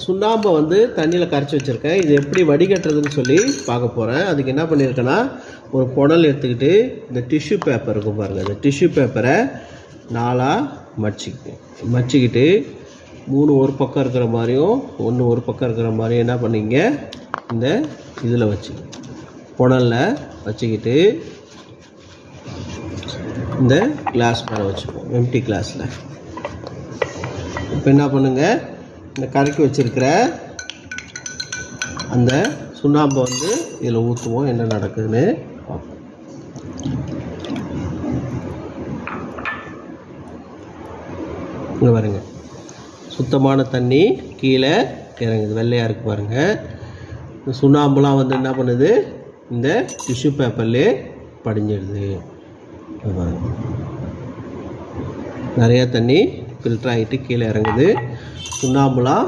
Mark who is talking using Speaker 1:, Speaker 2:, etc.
Speaker 1: சுண்ணாம்பை வந்து தண்ணியில் கரைச்சி வச்சுருக்கேன். இது எப்படி வடிகட்டுறதுன்னு சொல்லி பார்க்க போகிறேன். அதுக்கு என்ன பண்ணியிருக்கேன்னா, ஒரு புனல் எடுத்துக்கிட்டு இந்த டிஷ்யூ பேப்பர் இருக்கும் பாருங்கள், இந்த டிஷ்யூ பேப்பரை 4ஆக மடிச்சிக்கிட்டு 3 ஒரு பக்கம் இருக்கிற மாதிரியும் 1 ஒரு பக்கம் இருக்கிற மாதிரியும் என்ன பண்ணிங்க, இந்த இதில் வச்சு புனலில் வச்சுக்கிட்டு இந்த கிளாஸ் மேலே வச்சுப்போம், எம்டி கிளாஸில். இப்போ என்ன பண்ணுங்கள், இந்த கரைக்கி வச்சுருக்கிற அந்த சுண்ணாம்பை வந்து இதில் ஊற்றுவோம். என்ன நடக்குதுன்னு பார்ப்போம். இங்கே பாருங்க, சுத்தமான தண்ணி கீழே இறங்குது, வெள்ளையாக இருக்குது பாருங்கள். இந்த சுண்ணாம்புலாம் வந்து என்ன பண்ணுது, இந்த டிஷ்யூ பேப்பர்லேயே படிஞ்சிடுது. நிறையா தண்ணி ஃபில்டர் ஆகிட்டு கீழே இறங்குது. சுண்ணாம்புலாம்